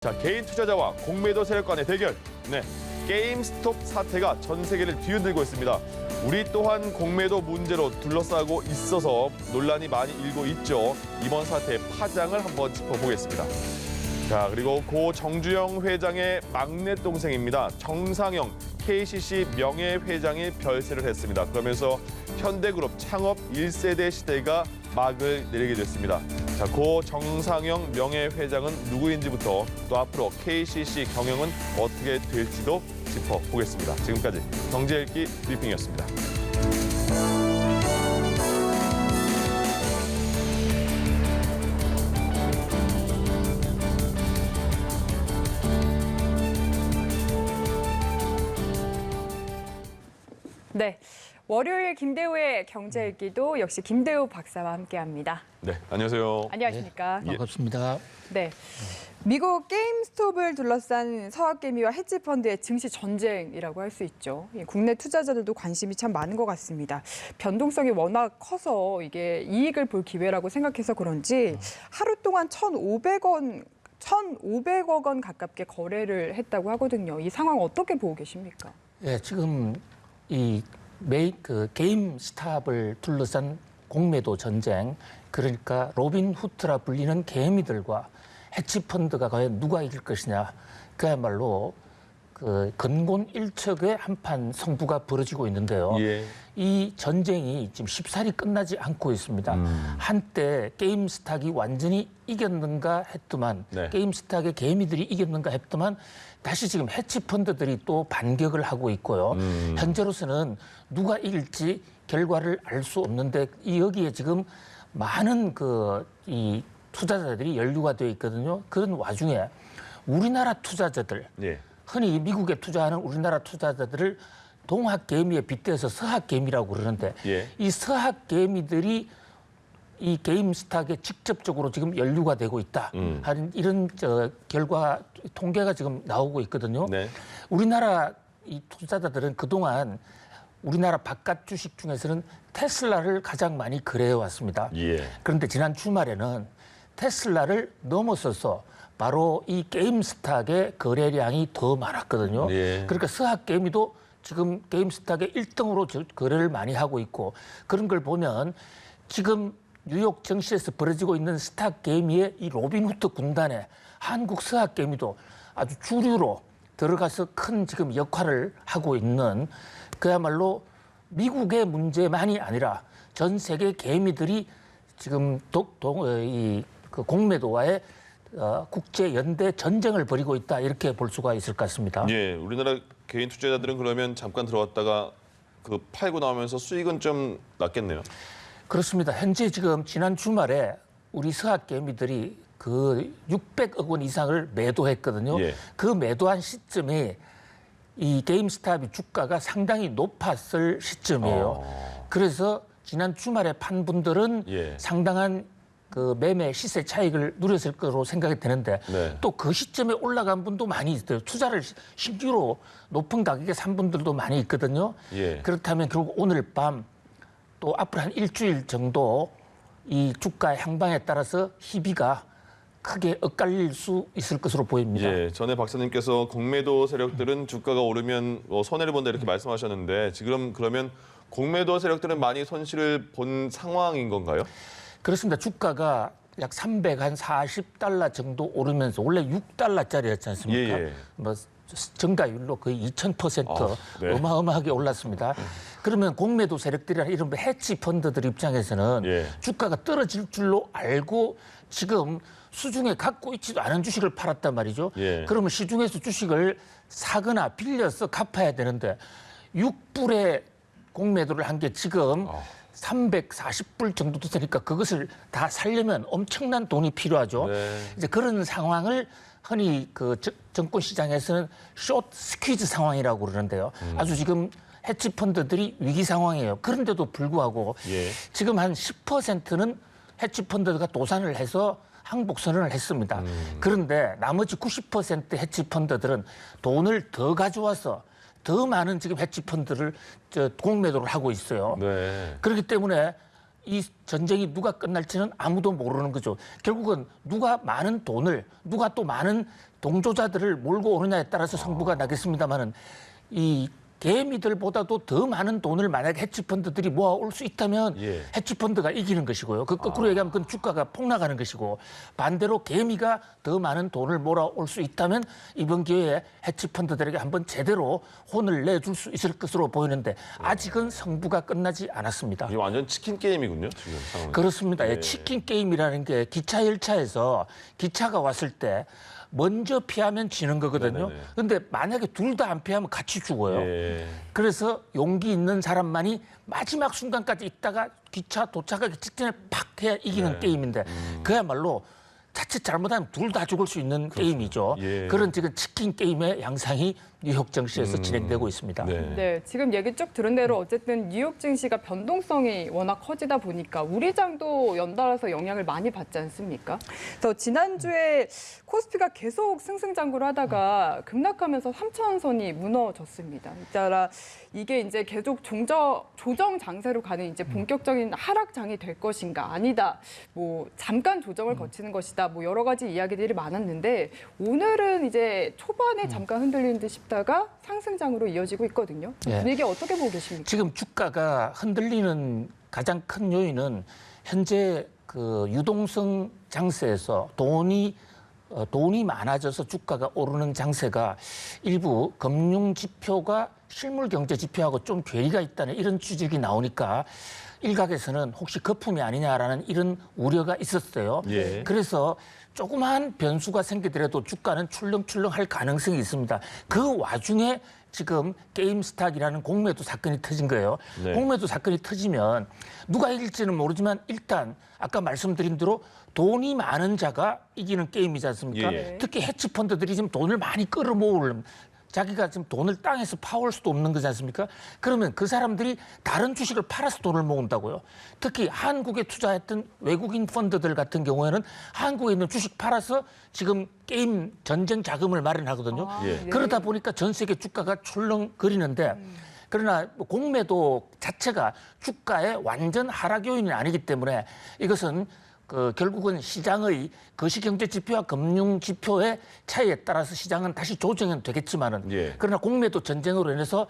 자, 개인 투자자와 공매도 세력 간의 대결. 네, 게임스톱 사태가 전 세계를 뒤흔들고 있습니다. 우리 또한 공매도 문제로 둘러싸고 있어서 논란이 많이 일고 있죠. 이번 사태의 파장을 한번 짚어보겠습니다. 자, 그리고 고 정주영 회장의 막내 동생입니다. 정상영 KCC 명예회장이 별세를 했습니다. 그러면서 현대그룹 창업 1세대 시대가 막을 내리게 됐습니다. 자, 고 정상영 명예회장은 누구인지부터 또 앞으로 KCC 경영은 어떻게 될지도 짚어보겠습니다. 지금까지 경제읽기 브리핑이었습니다. 네, 월요일 김대우의 경제읽기도 역시 김대우 박사와 함께합니다. 네, 안녕하세요. 안녕하십니까? 반갑습니다. 네, 미국 게임스톱을 둘러싼 서학개미와 헤지펀드의 증시 전쟁이라고 할 수 있죠. 국내 투자자들도 관심이 참 많은 것 같습니다. 변동성이 워낙 커서 이게 이익을 볼 기회라고 생각해서 그런지 하루 동안 1,500억 원 가깝게 거래를 했다고 하거든요. 이 상황 어떻게 보고 계십니까? 예, 지금 이 게임스탑을 둘러싼 공매도 전쟁, 그러니까 로빈 후트라 불리는 개미들과 해치펀드가 과연 누가 이길 것이냐, 그야말로 그 근곤일척의 한판 승부가 벌어지고 있는데요. 예. 이 전쟁이 지금 쉽사리 끝나지 않고 있습니다. 한때 게임스탁이 완전히 이겼는가 했더만, 네. 게임스탁의 개미들이 이겼는가 했더만 다시 지금 해치펀드들이 또 반격을 하고 있고요. 현재로서는 누가 이길지 결과를 알 수 없는데 여기에 지금 많은 이 투자자들이 연루가 되어 있거든요. 그런 와중에 우리나라 투자자들, 예. 흔히 미국에 투자하는 우리나라 투자자들을 동학개미에 빗대서 서학개미라고 그러는데 예. 이 서학개미들이 이 게임스탁에 직접적으로 지금 연루가 되고 있다 하는 이런 결과 통계가 지금 나오고 있거든요. 네. 우리나라 이 투자자들은 그동안 우리나라 바깥 주식 중에서는 테슬라를 가장 많이 거래해 왔습니다. 예. 그런데 지난 주말에는 테슬라를 넘어서서 바로 이 게임스탁의 거래량이 더 많았거든요. 예. 그러니까 서학개미도 지금 게임스탁의 1등으로 거래를 많이 하고 있고, 그런 걸 보면 지금 뉴욕 증시에서 벌어지고 있는 스탁개미의 이 로빈후드 군단에 한국 서학개미도 아주 주류로 들어가서 큰 지금 역할을 하고 있는, 그야말로 미국의 문제만이 아니라 전 세계 개미들이 지금 그 공매도와의 국제 연대 전쟁을 벌이고 있다, 이렇게 볼 수가 있을 것 같습니다. 예, 우리나라 개인 투자자들은 그러면 잠깐 들어왔다가 그 팔고 나오면서 수익은 좀 낮겠네요. 그렇습니다. 현재 지금 지난 주말에 우리 서학개미들이 그 600억 원 이상을 매도했거든요. 예. 그 매도한 시점에 이 게임스탑이 주가가 상당히 높았을 시점이에요. 그래서 지난 주말에 판 분들은 예. 상당한 그 매매 시세 차익을 누렸을 거로 생각이 되는데 네. 또 그 시점에 올라간 분도 많이 있어요. 투자를 신규로 높은 가격에 산 분들도 많이 있거든요. 예. 그렇다면 결국 오늘 밤 또 앞으로 한 일주일 정도 이 주가 향방에 따라서 희비가 크게 엇갈릴 수 있을 것으로 보입니다. 예, 전에 박사님께서 공매도 세력들은 주가가 오르면 손해를 본다 이렇게 말씀하셨는데 지금 그러면 공매도 세력들은 많이 손실을 본 상황인 건가요? 그렇습니다. 주가가 약 340달러 정도 오르면서 원래 6달러짜리였지 않습니까? 예. 뭐 증가율로 거의 2000% 네. 어마어마하게 올랐습니다. 그러면 공매도 세력들이나 이런 해치 펀드들 입장에서는 예. 주가가 떨어질 줄로 알고 지금 수중에 갖고 있지도 않은 주식을 팔았단 말이죠. 예. 그러면 시중에서 주식을 사거나 빌려서 갚아야 되는데 6불에 공매도를 한 게 지금 340불 정도 되니까 그것을 다 살려면 엄청난 돈이 필요하죠. 네. 이제 그런 상황을 흔히 그 정권 시장에서는 숏 스퀴즈 상황이라고 그러는데요. 아주 지금 해치펀드들이 위기 상황이에요. 그런데도 불구하고 예. 지금 한 10%는 해치펀드가 도산을 해서 항복 선언을 했습니다. 그런데 나머지 90% 해치펀드들은 돈을 더 가져와서 더 많은 지금 해치펀드를 공매도를 하고 있어요. 네. 그렇기 때문에 이 전쟁이 누가 끝날지는 아무도 모르는 거죠. 결국은 누가 많은 돈을, 누가 또 많은 동조자들을 몰고 오느냐에 따라서 승부가 나겠습니다만은 이 개미들보다도 더 많은 돈을 만약에 헤지펀드들이 모아올 수 있다면 예. 헤지펀드가 이기는 것이고요. 그 거꾸로 얘기하면 그건 주가가 폭락하는 것이고 반대로 개미가 더 많은 돈을 몰아올 수 있다면 이번 기회에 헤지펀드들에게 한번 제대로 혼을 내줄 수 있을 것으로 보이는데 아직은 승부가 끝나지 않았습니다. 이게 완전 치킨 게임이군요, 지금 상황이. 그렇습니다. 예. 치킨 게임이라는 게 기차 열차에서 기차가 왔을 때 먼저 피하면 지는 거거든요. 네네네. 근데 만약에 둘 다 안 피하면 같이 죽어요. 예. 그래서 용기 있는 사람만이 마지막 순간까지 있다가 기차 도착하기 직전에 팍 해야 이기는 네. 게임인데 그야말로 자칫 잘못하면 둘 다 죽을 수 있는 게임이죠. 예. 그런 지금 치킨 게임의 양상이 뉴욕 증시에서 진행되고 있습니다. 네. 네, 지금 얘기 쭉 들은 대로 어쨌든 뉴욕 증시가 변동성이 워낙 커지다 보니까 우리장도 연달아서 영향을 많이 받지 않습니까? 그래서 지난주에 코스피가 계속 승승장구를 하다가 급락하면서 3,000선이 무너졌습니다. 따라 이게 이제 계속 조정 장세로 가는 이제 본격적인 하락장이 될 것인가 아니다. 뭐 잠깐 조정을 거치는 것이다. 뭐 여러 가지 이야기들이 많았는데 오늘은 이제 초반에 잠깐 흔들리는 듯 싶다가 상승장으로 이어지고 있거든요. 예. 분위기 어떻게 보고 계십니까? 지금 주가가 흔들리는 가장 큰 요인은 현재 그 유동성 장세에서 돈이 많아져서 주가가 오르는 장세가 일부 금융 지표가 실물 경제 지표하고 좀 괴리가 있다는 이런 추측이 나오니까 일각에서는 혹시 거품이 아니냐라는 이런 우려가 있었어요. 예. 그래서 조그마한 변수가 생기더라도 주가는 출렁출렁할 가능성이 있습니다. 그 와중에 지금 게임스탁이라는 공매도 사건이 터진 거예요. 네. 공매도 사건이 터지면 누가 이길지는 모르지만 일단 아까 말씀드린 대로 돈이 많은 자가 이기는 게임이지 않습니까? 예. 특히 헤지펀드들이 지금 돈을 많이 끌어모으려면 자기가 지금 돈을 땅에서 파올 수도 없는 거지 않습니까? 그러면 그 사람들이 다른 주식을 팔아서 돈을 모은다고요. 특히 한국에 투자했던 외국인 펀드들 같은 경우에는 한국에 있는 주식 팔아서 지금 게임 전쟁 자금을 마련하거든요. 예. 그러다 보니까 전 세계 주가가 출렁거리는데 그러나 공매도 자체가 주가의 완전 하락 요인이 아니기 때문에 이것은 결국은 시장의 거시경제 지표와 금융 지표의 차이에 따라서 시장은 다시 조정은 되겠지만은 예. 그러나 공매도 전쟁으로 인해서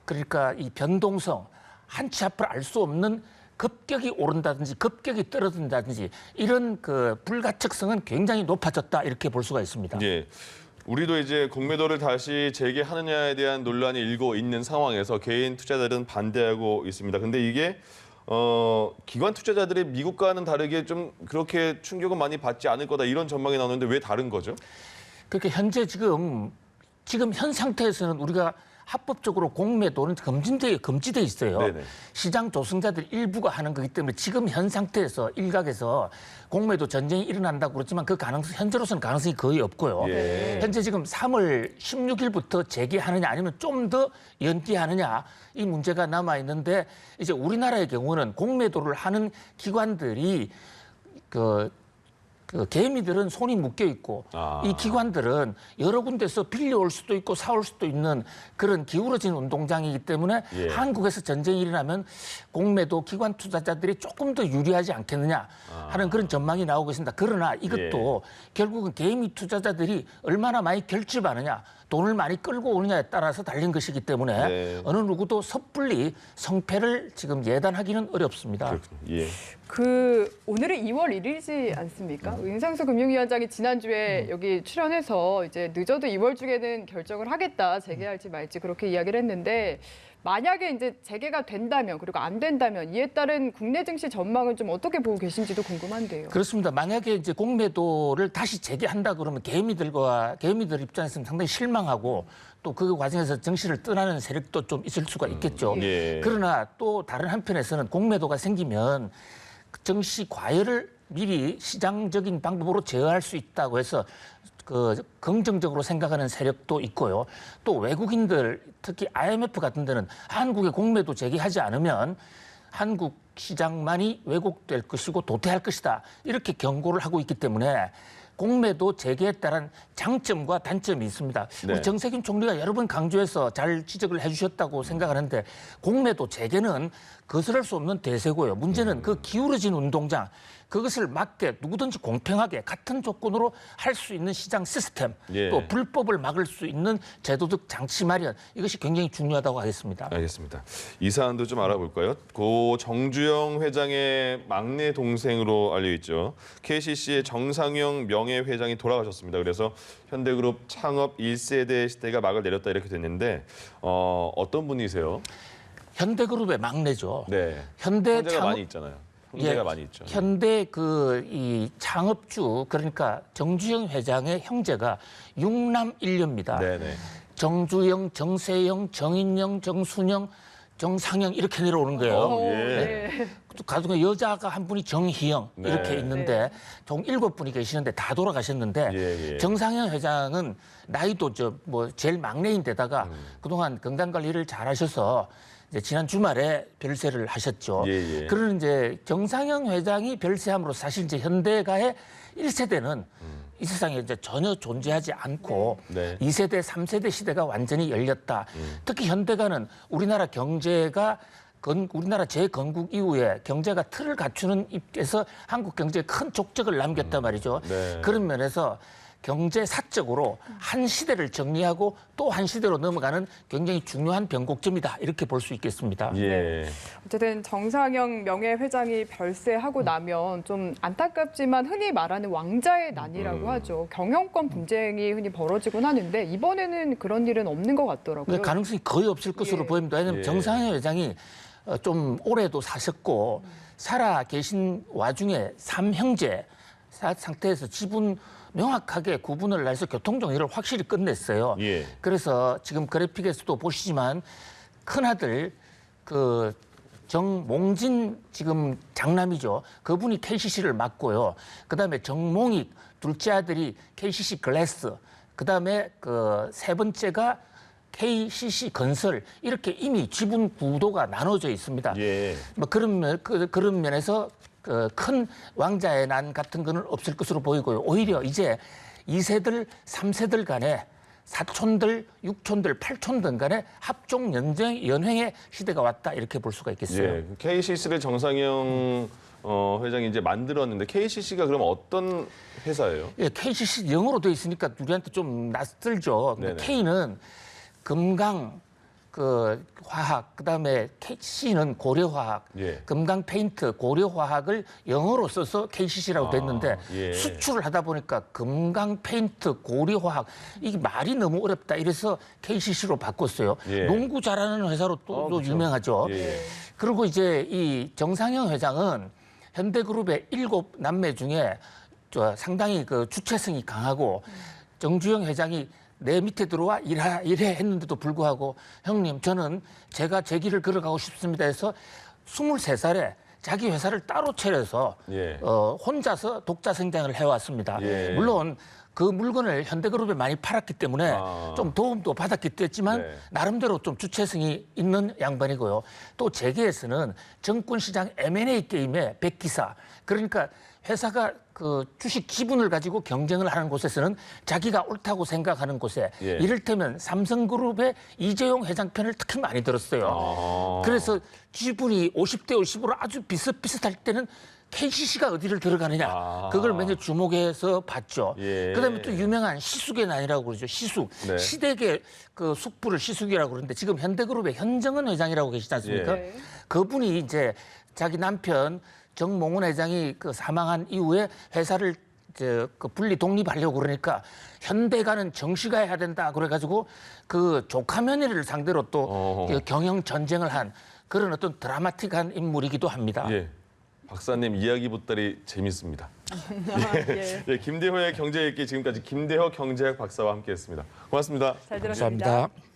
그러니까 이 변동성 한치 앞을 알 수 없는 급격히 오른다든지 급격히 떨어진다든지 이런 그 불가측성은 굉장히 높아졌다 이렇게 볼 수가 있습니다. 예. 우리도 이제 공매도를 다시 재개하느냐에 대한 논란이 일고 있는 상황에서 개인 투자자들은 반대하고 있습니다. 근데 이게 기관 투자자들이 미국과는 다르게 좀 그렇게 충격은 많이 받지 않을 거다 이런 전망이 나오는데 왜 다른 거죠? 그러니까 현재 지금 현 상태에서는 우리가 합법적으로 공매도는 금지돼 있어요. 네네. 시장 조성자들 일부가 하는 거기 때문에 지금 현 상태에서 일각에서 공매도 전쟁이 일어난다고 그렇지만 그 가능성 현재로서는 가능성이 거의 없고요. 예. 현재 지금 3월 16일부터 재개하느냐 아니면 좀 더 연기하느냐 이 문제가 남아 있는데 이제 우리나라의 경우는 공매도를 하는 기관들이 그 개미들은 손이 묶여 있고 이 기관들은 여러 군데서 빌려올 수도 있고 사올 수도 있는 그런 기울어진 운동장이기 때문에 예. 한국에서 전쟁이 일어나면 공매도 기관 투자자들이 조금 더 유리하지 않겠느냐 하는 그런 전망이 나오고 있습니다. 그러나 이것도 결국은 개미 투자자들이 얼마나 많이 결집하느냐 돈을 많이 끌고 오느냐에 따라서 달린 것이기 때문에 네. 어느 누구도 섣불리 성패를 지금 예단하기는 어렵습니다. 그렇군요. 예. 오늘은 2월 1일이지 않습니까? 윤상수 금융위원장이 지난주에 여기 출연해서 이제 늦어도 2월 중에는 결정을 하겠다, 재개할지 말지 그렇게 이야기를 했는데 만약에 이제 재개가 된다면 그리고 안 된다면 이에 따른 국내 증시 전망은 좀 어떻게 보고 계신지도 궁금한데요. 그렇습니다. 만약에 이제 공매도를 다시 재개한다 그러면 개미들 입장에서는 상당히 실망하고 또 그 과정에서 정시를 떠나는 세력도 좀 있을 수가 있겠죠. 예. 그러나 또 다른 한편에서는 공매도가 생기면 정시 과열을 미리 시장적인 방법으로 제어할 수 있다고 해서 긍정적으로 생각하는 세력도 있고요. 또 외국인들 특히 IMF 같은 데는 한국의 공매도 재개하지 않으면 한국 시장만이 왜곡될 것이고 도태할 것이다. 이렇게 경고를 하고 있기 때문에 공매도 재개에 따른 장점과 단점이 있습니다. 네. 우리 정세균 총리가 여러 번 강조해서 잘 지적을 해주셨다고 생각하는데 공매도 재개는 거스를 수 없는 대세고요. 문제는 그 기울어진 운동장, 그것을 막게 누구든지 공평하게 같은 조건으로 할 수 있는 시장 시스템, 예. 또 불법을 막을 수 있는 제도적 장치 마련, 이것이 굉장히 중요하다고 하겠습니다. 알겠습니다. 이 사안도 좀 알아볼까요? 고 정주영 회장의 막내 동생으로 알려 있죠. KCC의 정상영 명예회장이 돌아가셨습니다. 그래서 현대그룹 창업 1세대 시대가 막을 내렸다 이렇게 됐는데 어떤 분이세요? 현대그룹의 막내죠. 네. 현대 형제가 창업 많이 있잖아요. 형제가 예, 많이 있죠. 현대 이 창업주 그러니까 정주영 회장의 형제가 6남 1녀입니다. 네네. 정주영, 정세영, 정인영, 정순영, 정상영 이렇게 내려오는 거예요. 예. 가족에 여자가 한 분이 정희영 네. 이렇게 있는데 총 7분이 계시는데 다 돌아가셨는데 예. 정상영 회장은 나이도 제일 막내인데다가 그동안 건강 관리를 잘 하셔서 이제 지난 주말에 별세를 하셨죠. 예. 그러는 이제 정상영 회장이 별세함으로 사실 이제 현대가의 1세대는 이 세상에 이제 전혀 존재하지 않고 네. 2세대, 3세대 시대가 완전히 열렸다. 특히 현대가는 우리나라 경제가 우리나라 재건국 이후에 경제가 틀을 갖추는 입에서 한국 경제에 큰 족적을 남겼단 말이죠. 네. 그런 면에서 경제 사적으로 한 시대를 정리하고 또 한 시대로 넘어가는 굉장히 중요한 변곡점이다. 이렇게 볼 수 있겠습니다. 예. 어쨌든 정상영 명예회장이 별세하고 나면 좀 안타깝지만 흔히 말하는 왕자의 난이라고 하죠. 경영권 분쟁이 흔히 벌어지곤 하는데 이번에는 그런 일은 없는 것 같더라고요. 가능성이 거의 없을 것으로 보입니다. 왜냐하면 예. 정상영 회장이 좀 오래도 사셨고 살아 계신 와중에 3형제 상태에서 지분 명확하게 구분을 해서 교통정리를 확실히 끝냈어요. 예. 그래서 지금 그래픽에서도 보시지만 큰아들 그 정몽진 지금 장남이죠. 그분이 KCC를 맡고요. 그다음에 정몽익 둘째 아들이 KCC 글래스. 그다음에 그 세 번째가 KCC 건설 이렇게 이미 지분 구도가 나눠져 있습니다. 예. 뭐 그런 면에서 큰 왕자의 난 같은 거는 없을 것으로 보이고요. 오히려 이제 2세들, 3세들 간에 사촌들, 육촌들, 팔촌들 간의 합종 연횡의 시대가 왔다 이렇게 볼 수가 있겠어요. 예. KCC를 정상영 회장이 이제 만들었는데 KCC가 그럼 어떤 회사예요? 예, KCC 영어로 돼 있으니까 우리한테 좀 낯설죠. 근데 네네. K는 금강 화학, 그다음에 C는 고려화학, 예. 금강 페인트, 고려화학을 영어로 써서 KCC라고 됐는데 예. 수출을 하다 보니까 금강 페인트, 고려화학 이게 말이 너무 어렵다 이래서 KCC로 바꿨어요. 예. 농구 잘하는 회사로 또 그렇죠. 유명하죠. 예. 그리고 이제 이 정상영 회장은 현대그룹의 7남매 중에 상당히 그 주체성이 강하고 정주영 회장이 내 밑에 들어와 일해 했는데도 불구하고 형님 저는 제가 제 길을 걸어가고 싶습니다 해서 23살에 자기 회사를 따로 차려서 예. 혼자서 독자 성장을 해왔습니다. 예. 물론 그 물건을 현대그룹에 많이 팔았기 때문에 좀 도움도 받았기도 했지만 네. 나름대로 좀 주체성이 있는 양반이고요. 또 재계에서는 정권시장 M&A 게임의 백기사 그러니까 회사가 그 주식 지분을 가지고 경쟁을 하는 곳에서는 자기가 옳다고 생각하는 곳에 예. 이를테면 삼성그룹의 이재용 회장 편을 특히 많이 들었어요. 그래서 지분이 50대 50으로 아주 비슷비슷할 때는 KCC가 어디를 들어가느냐 그걸 매년 주목해서 봤죠. 예. 그다음에 또 유명한 시숙의 난이라고 그러죠. 시숙 네. 시댁의 그 숙부를 시숙이라고 그러는데 지금 현대그룹의 현정은 회장이라고 계시지 않습니까? 예. 그분이 이제 자기 남편 정몽훈 회장이 그 사망한 이후에 회사를 그 분리 독립하려고 그러니까 현대가는 정시가 해야 된다 그래가지고 그 조카 며느리를 상대로 또 경영 전쟁을 한 그런 어떤 드라마틱한 인물이기도 합니다. 예. 박사님 이야기 보따리 재밌습니다. 예. 예, 김대호의 경제 읽기 지금까지 김대호 경제학 박사와 함께했습니다. 고맙습니다. 잘 들었습니다. 감사합니다.